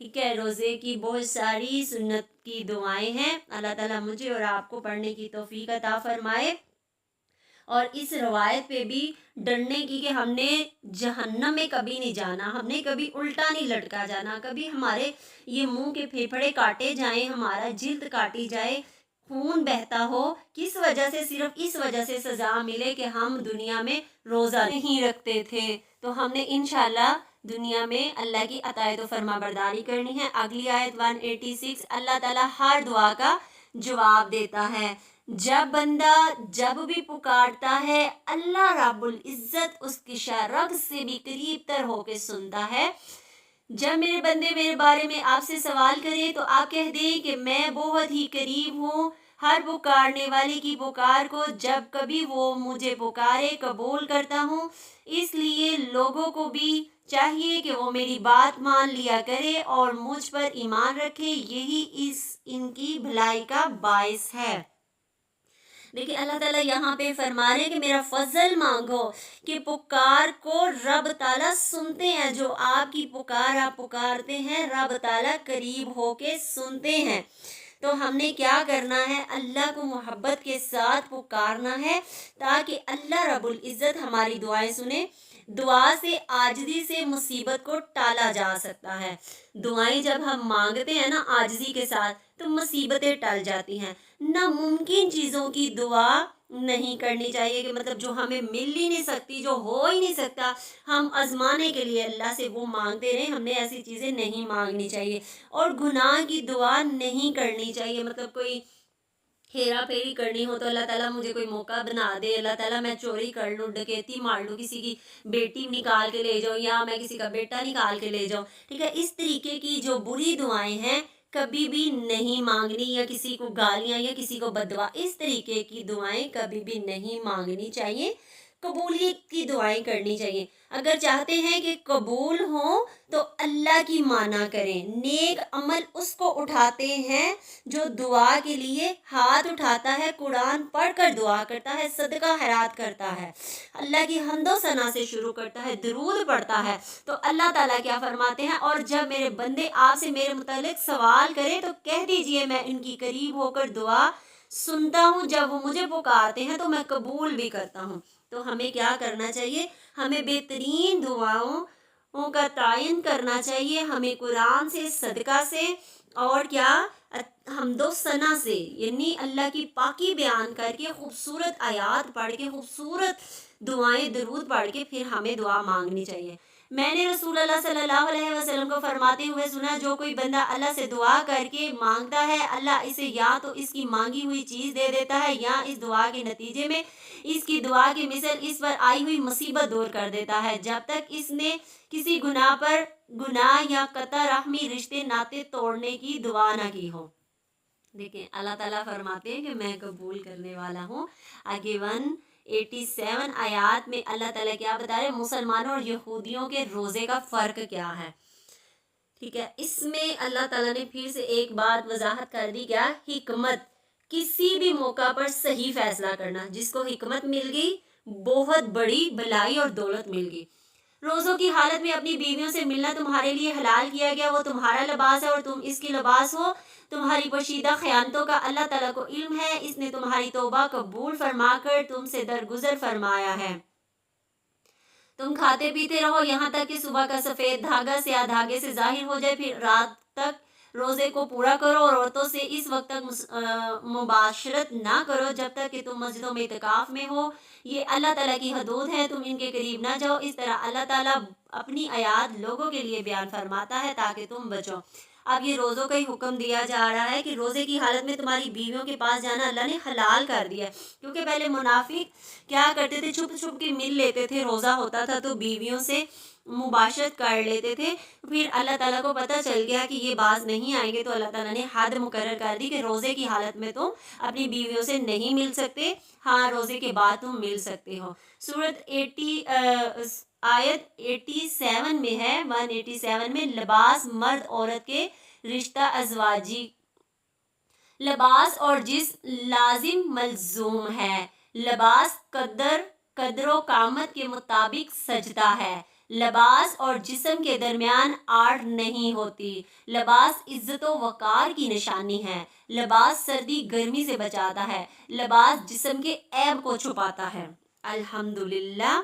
ٹھیک ہے، روزے کی بہت ساری سنت کی دعائیں ہیں، اللہ تعالیٰ مجھے اور آپ کو پڑھنے کی توفیق عطا فرمائے، اور اس روایت پہ بھی ڈرنے کی کہ ہم نے جہنم میں کبھی نہیں جانا، ہم نے کبھی الٹا نہیں لٹکا جانا، کبھی ہمارے یہ منہ کے پھیپھڑے کاٹے جائیں، ہمارا جلد کاٹی جائے، خون بہتا ہو، کس وجہ سے؟ صرف اس وجہ سے سزا ملے کہ ہم دنیا میں روزہ نہیں رکھتے تھے، تو ہم نے انشاءاللہ دنیا میں اللہ کی اطاعت و فرما برداری کرنی ہے۔ اگلی آیت 186، اللہ تعالیٰ ہر دعا کا جواب دیتا ہے، جب بندہ جب بھی پکارتا ہے اللہ رب العزت اس کی شرک سے بھی قریب تر ہو کے سنتا ہے۔ جب میرے بندے میرے بارے میں آپ سے سوال کریں تو آپ کہہ دیں کہ میں بہت ہی قریب ہوں ہر پکارنے والے کی پکار کو، جب کبھی وہ مجھے پکارے قبول کرتا ہوں، اس لیے لوگوں کو بھی چاہیے کہ وہ میری بات مان لیا کرے اور مجھ پر ایمان رکھے، یہی ان کی بھلائی کا باعث ہے۔ دیکھیں اللہ تعالیٰ یہاں پہ فرما رہے ہیں کہ میرا فضل مانگو، کہ پکار کو رب تعالیٰ سنتے ہیں، جو آپ کی پکار آپ پکارتے ہیں رب تعالیٰ قریب ہو کے سنتے ہیں۔ تو ہم نے کیا کرنا ہے؟ اللہ کو محبت کے ساتھ پکارنا ہے تاکہ اللہ رب العزت ہماری دعائیں سنے۔ دعا سے عاجزی سے مصیبت کو ٹالا جا سکتا ہے، دعائیں جب ہم مانگتے ہیں نا عاجزی کے ساتھ تو مصیبتیں ٹل جاتی ہیں۔ ناممکن چیزوں کی دعا نہیں کرنی چاہیے، کہ مطلب جو ہمیں مل ہی نہیں سکتی، جو ہو ہی نہیں سکتا، ہم آزمانے کے لیے اللہ سے وہ مانگتے رہیں، ہم نے ایسی چیزیں نہیں مانگنی چاہیے۔ اور گناہ کی دعا نہیں کرنی چاہیے، مطلب کوئی ہیرا پھیری کرنی ہو تو اللہ تعالیٰ مجھے کوئی موقع بنا دے، اللہ تعالیٰ میں چوری کر لوں، ڈکیتی مار لوں، کسی کی بیٹی نکال کے لے جاؤں، یا میں کسی کا بیٹا نکال کے لے جاؤں، ٹھیک ہے، اس طریقے کی جو بری دعائیں ہیں کبھی بھی نہیں مانگنی، یا کسی کو گالیاں یا کسی کو بددعا، اس طریقے کی دعائیں کبھی بھی نہیں مانگنی چاہیے، قبولیت کی دعائیں کرنی چاہیے۔ اگر چاہتے ہیں کہ قبول ہوں تو اللہ کی مانا کریں، نیک عمل اس کو اٹھاتے ہیں جو دعا کے لیے ہاتھ اٹھاتا ہے، قرآن پڑھ کر دعا کرتا ہے، صدقہ خیرات کرتا ہے، اللہ کی حمد و ثنا سے شروع کرتا ہے، درود پڑھتا ہے، تو اللہ تعالیٰ کیا فرماتے ہیں؟ اور جب میرے بندے آپ سے میرے متعلق سوال کریں تو کہہ دیجئے میں ان کی قریب ہو کر دعا سنتا ہوں، جب وہ مجھے پکارتے ہیں تو میں قبول بھی کرتا ہوں۔ تو ہمیں کیا کرنا چاہیے؟ ہمیں بہترین دعاؤں کا تعین کرنا چاہیے، ہمیں قرآن سے، صدقہ سے، اور کیا حمد و ثنا سے، یعنی اللہ کی پاکی بیان کر کے، خوبصورت آیات پڑھ کے، خوبصورت دعائیں درود پڑھ کے پھر ہمیں دعا مانگنی چاہیے۔ میں نے رسول اللہ صلی اللہ علیہ وسلم کو فرماتے ہوئے سنا، جو کوئی بندہ اللہ سے دعا کر کے مانگتا ہے، اللہ اسے یا تو اس کی مانگی ہوئی چیز دے دیتا ہے، یا اس دعا کے نتیجے میں اس کی دعا کی مثل اس پر آئی ہوئی مصیبت دور کر دیتا ہے، جب تک اس نے کسی گناہ پر گناہ یا قطع رحمی رشتے ناطے توڑنے کی دعا نہ کی ہو۔ دیکھیں اللہ تعالیٰ فرماتے ہیں کہ میں قبول کرنے والا ہوں۔ آگے 187 آیات میں اللہ تعالیٰ کیا بتا رہے ہیں؟ مسلمانوں اور یہودیوں کے روزے کا فرق کیا ہے، ٹھیک ہے، اس میں اللہ تعالیٰ نے پھر سے ایک بات وضاحت کر دی، کیا؟ حکمت، کسی بھی موقع پر صحیح فیصلہ کرنا، جس کو حکمت مل گئی بہت بڑی بھلائی اور دولت مل گئی۔ روزوں کی حالت میں اپنی بیویوں سے ملنا تمہارے لیے حلال کیا گیا، وہ تمہارا لباس ہے اور تم اس کی لباس ہو، تمہاری پوشیدہ خیانتوں کا اللہ تعالیٰ کو علم ہے، اس نے تمہاری توبہ قبول فرما کر تم سے درگزر فرمایا ہے۔ تم کھاتے پیتے رہو یہاں تک کہ صبح کا سفید دھاگا سیاہ دھاگے سے ظاہر ہو جائے، پھر رات تک روزے کو پورا کرو، اور عورتوں سے اس وقت تک مباشرت نہ کرو جب تک کہ تم مسجدوں میں اعتکاف میں ہو، یہ اللہ تعالیٰ کی حدود ہے، تم ان کے قریب نہ جاؤ۔ اس طرح اللہ تعالیٰ اپنی آیات لوگوں کے لیے بیان فرماتا ہے تاکہ تم بچو۔ اب یہ روزوں کا ہی حکم دیا جا رہا ہے کہ روزے کی حالت میں تمہاری بیویوں کے پاس جانا اللہ نے حلال کر دیا ہے، کیونکہ پہلے منافق کیا کرتے تھے؟ چھپ چھپ کے مل لیتے تھے، روزہ ہوتا تھا تو بیویوں سے مباشرت کر لیتے تھے، پھر اللہ تعالیٰ کو پتہ چل گیا کہ یہ باز نہیں آئیں گے تو اللہ تعالیٰ نے حد مقرر کر دی کہ روزے کی حالت میں تم اپنی بیویوں سے نہیں مل سکتے، ہاں روزے کے بعد تم مل سکتے ہو۔ سورت آیت 87 میں ہے، 187 میں، لباس مرد عورت کے رشتہ ازواجی، لباس اور جسم لازم ملزوم ہے، لباس قدر و قامت کے مطابق سجتا ہے، لباس اور جسم کے درمیان آڑ نہیں ہوتی۔ لباس عزت و وقار کی نشانی ہے۔ لباس سردی گرمی سے بچاتا ہے۔ لباس جسم کے عیب کو چھپاتا ہے۔ الحمدللہ۔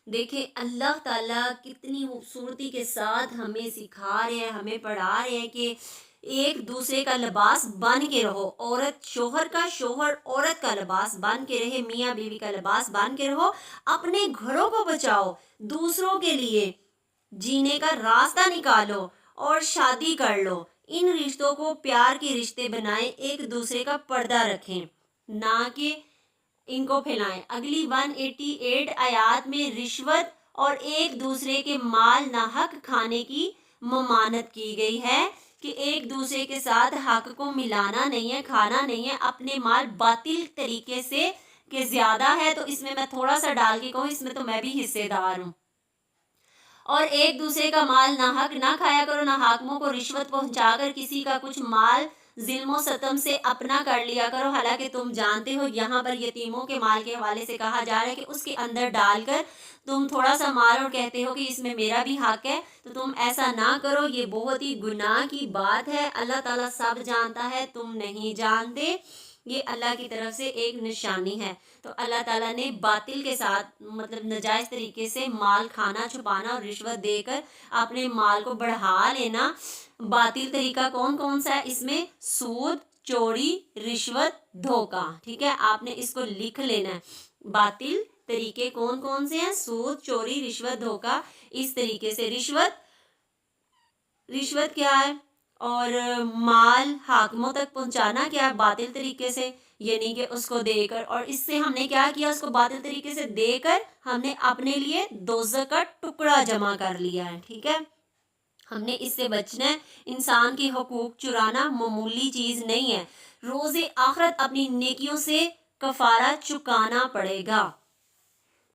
دیکھیں اللہ تعالیٰ کتنی خوبصورتی کے ساتھ ہمیں سکھا رہے ہیں، ہمیں پڑھا رہے ہیں کہ ایک دوسرے کا لباس بن کے رہو۔ عورت شوہر کا، شوہر عورت کا لباس بن کے رہے، میاں بیوی کا لباس بن کے رہو۔ اپنے گھروں کو بچاؤ، دوسروں کے لیے جینے کا راستہ نکالو اور شادی کر لو۔ ان رشتوں کو پیار کے رشتے بنائیں، ایک دوسرے کا پردہ رکھیں، نہ کہ ان کو پھیلائیں۔ اگلی 188 آیات میں رشوت اور ایک دوسرے کے مال ناحق کھانے کی ممانعت کی گئی ہے کہ ایک دوسرے کے ساتھ حق کو ملانا نہیں ہے، کھانا نہیں ہے۔ اپنے مال باطل طریقے سے کہ زیادہ ہے تو اس میں تھوڑا سا ڈال کے کہوں، اس میں تو میں بھی حصے دار ہوں، اور ایک دوسرے کا مال ناحق نہ کھایا کرو، نہ حاکموں کو رشوت پہنچا کر کسی کا کچھ مال ظلم و ستم سے اپنا کر لیا کرو، حالانکہ تم جانتے ہو یہاں پر یتیموں کے مال کے حوالے سے کہا جا رہا ہے کہ اس کے اندر ڈال کر تم تھوڑا سا مال اور کہتے ہو کہ اس میں میرا بھی حق ہے، تو تم ایسا نہ کرو، یہ بہت ہی گناہ کی بات ہے۔ اللہ تعالیٰ سب جانتا ہے، تم نہیں جانتے، یہ اللہ کی طرف سے ایک نشانی ہے۔ تو اللہ تعالیٰ نے باطل کے ساتھ مطلب ناجائز طریقے سے مال کھانا، چھپانا اور رشوت دے کر اپنے مال کو بڑھا لینا، باطل طریقہ کون کون سا ہے اس میں؟ سود، چوری، رشوت، دھوکہ۔ ٹھیک ہے، آپ نے اس کو لکھ لینا ہے۔ باطل طریقے کون کون سے ہیں؟ سود، چوری، رشوت، دھوکہ۔ اس طریقے سے رشوت کیا ہے؟ اور مال حاکموں تک پہنچانا کیا ہے؟ باطل طریقے سے، یعنی کہ اس کو دے کر، اور اس سے ہم نے کیا کیا؟ اس کو باطل طریقے سے دے کر ہم نے اپنے لیے دوزخ کا ٹکڑا جمع کر لیا ہے۔ ٹھیک ہے، ہم نے اس سے بچنا ہے۔ انسان کے حقوق چرانا معمولی چیز نہیں ہے، روز آخرت اپنی نیکیوں سے کفارہ چکانا پڑے گا۔